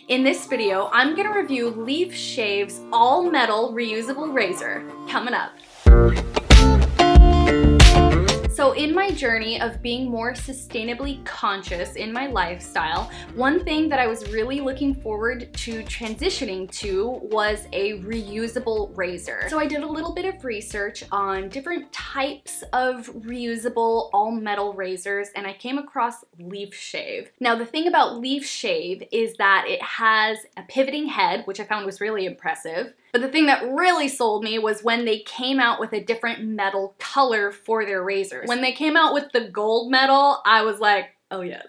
In this video, I'm gonna review Leaf Shave's all-metal reusable razor. Coming up. So in my journey of being more sustainably conscious in my lifestyle, one thing that I was really looking forward to transitioning to was a reusable razor. So I did a little bit of research on different types of reusable all-metal razors, and I came across Leaf Shave. Now the thing about Leaf Shave is that it has a pivoting head, which I found was really impressive. But the thing that really sold me was when they came out with a different metal color for their razors. When they came out with the gold metal, I was like, oh yes,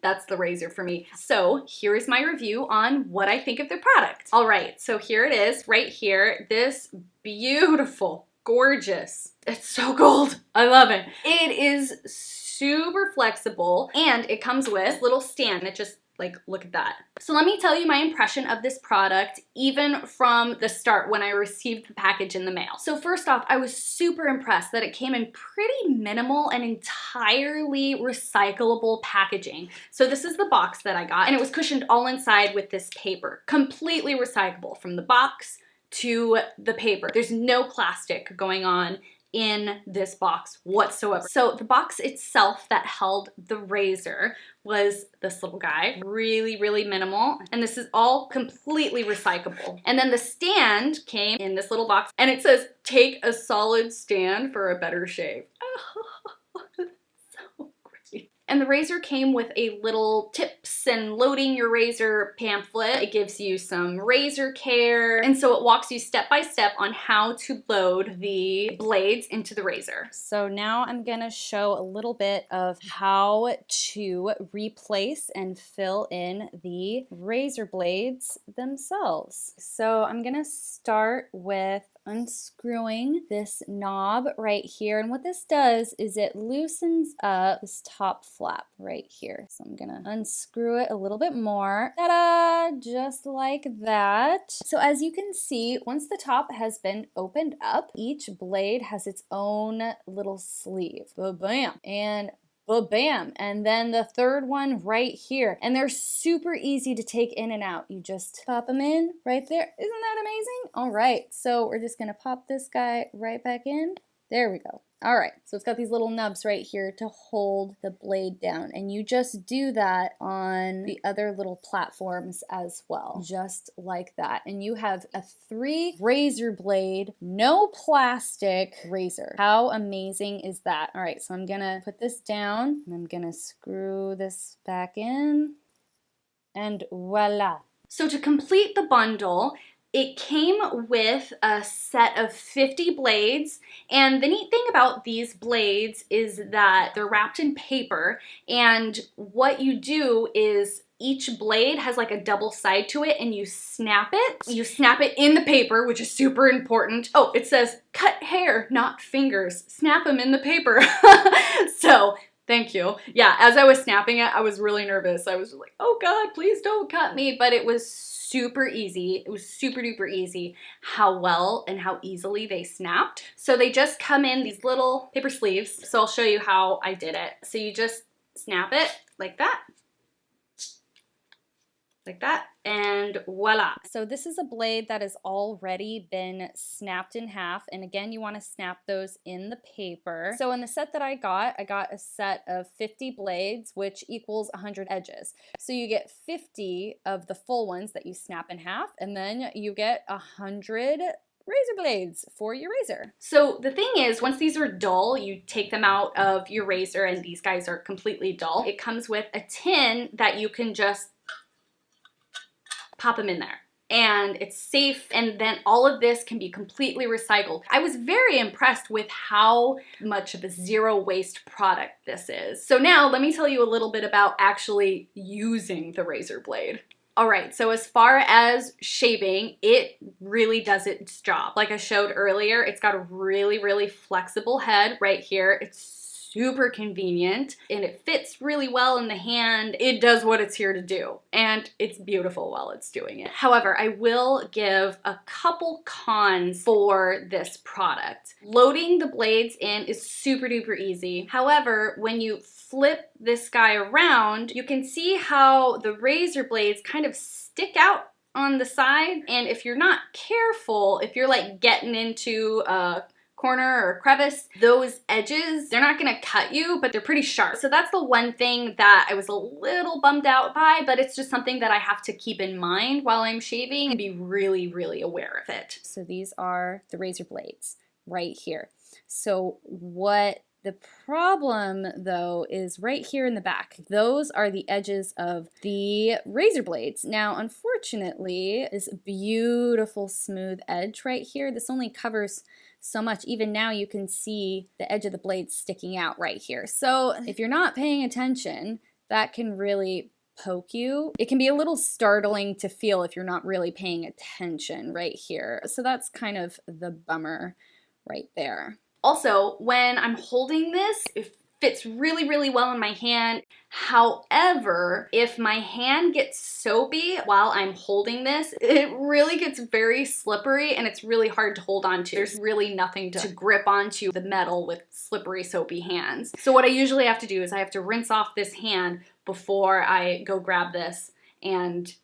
that's the razor for me. So here is my review on what I think of their product. All right, so here it is right here. This beautiful, gorgeous, it's so gold. I love it. It is super flexible and it comes with a little stand that just look at that. So let me tell you my impression of this product even from the start when I received the package in the mail. So first off, I was super impressed that it came in pretty minimal and entirely recyclable packaging. So this is the box that I got, and it was cushioned all inside with this paper. Completely recyclable from the box to the paper. There's no plastic going on in this box whatsoever. So the box itself that held the razor was this little guy, really, really minimal. And this is all completely recyclable. And then the stand came in this little box and it says, take a solid stand for a better shave. So great. And the razor came with a little tips and loading your razor pamphlet. It gives you some razor care. And so it walks you step by step on how to load the blades into the razor. So now I'm gonna show a little bit of how to replace and fill in the razor blades themselves. So I'm gonna start with unscrewing this knob right here, and what this does is it loosens up this top flap right here. So I'm gonna unscrew it a little bit more. Ta-da! Just like that. So as you can see, once the top has been opened up, each blade has its own little sleeve. Ba-bam! And ba-bam, and then the third one right here. And they're super easy to take in and out. You just pop them in right there. Isn't that amazing? All right, so we're just gonna pop this guy right back in. There we go. All right, so it's got these little nubs right here to hold the blade down, and you just do that on the other little platforms as well, just like that. And you have a 3 razor blade, no plastic razor. How amazing is that? All right, so I'm gonna put this down, and I'm gonna screw this back in, and voila. So to complete the bundle, it came with a set of 50 blades, and the neat thing about these blades is that they're wrapped in paper, and what you do is each blade has like a double side to it, and you snap it. You snap it in the paper, which is super important. Oh, it says cut hair, not fingers. Snap them in the paper. So thank you. Yeah, as I was snapping it, I was really nervous. I was just like, oh God, please don't cut me. But it was super easy. It was super duper easy how well and how easily they snapped. So they just come in these little paper sleeves. So I'll show you how I did it. So you just snap it like that. Like that, and voila. So this is a blade that has already been snapped in half, and again, you want to snap those in the paper. So in the set that I got a set of 50 blades, which equals 100 edges. So you get 50 of the full ones that you snap in half, and then you get 100 razor blades for your razor. So the thing is, once these are dull, you take them out of your razor, and these guys are completely dull. It comes with a tin that you can just pop them in there, and it's safe, and then all of this can be completely recycled. I was very impressed with how much of a zero waste product this is. So now let me tell you a little bit about actually using the razor blade. All right, so as far as shaving, it really does its job. Like I showed earlier, it's got a really, really flexible head right here. It's super convenient and it fits really well in the hand. It does what it's here to do and it's beautiful while it's doing it. However, I will give a couple cons for this product. Loading the blades in is super duper easy. However, when you flip this guy around, you can see how the razor blades kind of stick out on the side, and if you're not careful, if you're like getting into a corner or crevice, those edges, they're not gonna cut you, but they're pretty sharp. So that's the one thing that I was a little bummed out by, but it's just something that I have to keep in mind while I'm shaving and be really, really aware of it. So these are the razor blades right here. So what the problem though is right here in the back. Those are the edges of the razor blades. Now, unfortunately, this beautiful smooth edge right here, this only covers so much. Even now you can see the edge of the blade sticking out right here. So if you're not paying attention, that can really poke you. It can be a little startling to feel if you're not really paying attention right here. So that's kind of the bummer right there. Also, when I'm holding this, it fits really, really well in my hand. However, if my hand gets soapy while I'm holding this, it really gets very slippery and it's really hard to hold on to. There's really nothing to grip onto the metal with slippery, soapy hands. So what I usually have to do is I have to rinse off this hand before I go grab this, and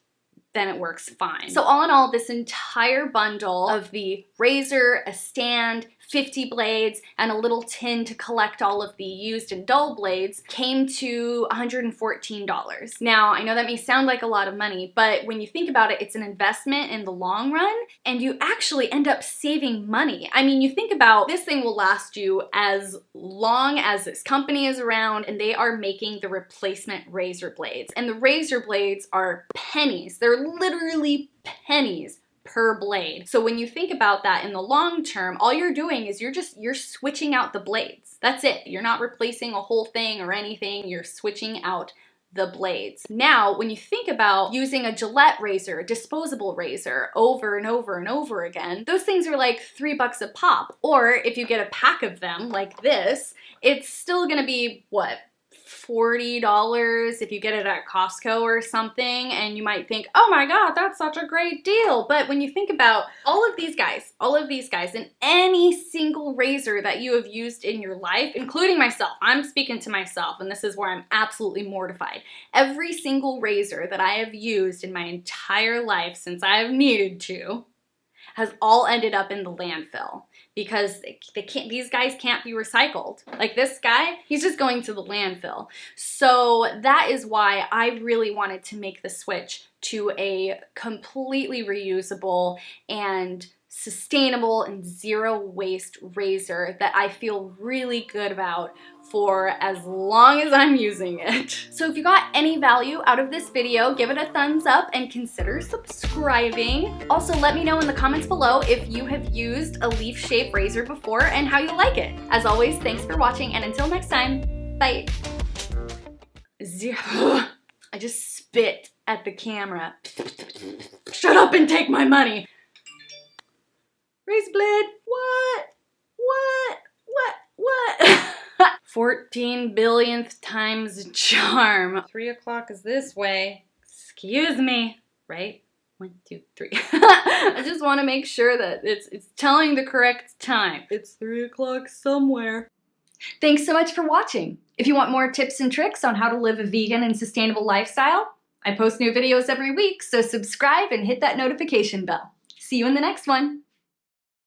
then it works fine. So all in all, this entire bundle of the razor, a stand, 50 blades, and a little tin to collect all of the used and dull blades came to $114. Now, I know that may sound like a lot of money, but when you think about it, it's an investment in the long run, and you actually end up saving money. I mean, you think about this thing will last you as long as this company is around, and they are making the replacement razor blades. And the razor blades are pennies. They're literally pennies per blade. So when you think about that in the long term, all you're doing is you're switching out the blades. That's it. You're not replacing a whole thing or anything. You're switching out the blades. Now, when you think about using a Gillette razor, a disposable razor, over and over and over again, those things are like $3 a pop. Or if you get a pack of them like this, it's still gonna be, what, $40 if you get it at Costco or something, and you might think, oh my god, that's such a great deal. But when you think about all of these guys, and any single razor that you have used in your life, including myself, I'm speaking to myself, and this is where I'm absolutely mortified. Every single razor that I have used in my entire life since I've needed to has all ended up in the landfill, because these guys can't be recycled. Like this guy, he's just going to the landfill. So that is why I really wanted to make the switch to a completely reusable and sustainable and zero waste razor that I feel really good about for as long as I'm using it. So if you got any value out of this video, give it a thumbs up and consider subscribing. Also, let me know in the comments below if you have used a leaf shape razor before and how you like it. As always, thanks for watching, and until next time, bye. I just spit at the camera. Shut up and take my money. Razor blade, what? 14 billionth times charm. 3 o'clock is this way. Excuse me. Right? 1, 2, 3. I just want to make sure that it's telling the correct time. It's 3 o'clock somewhere. Thanks so much for watching. If you want more tips and tricks on how to live a vegan and sustainable lifestyle, I post new videos every week, so subscribe and hit that notification bell. See you in the next one.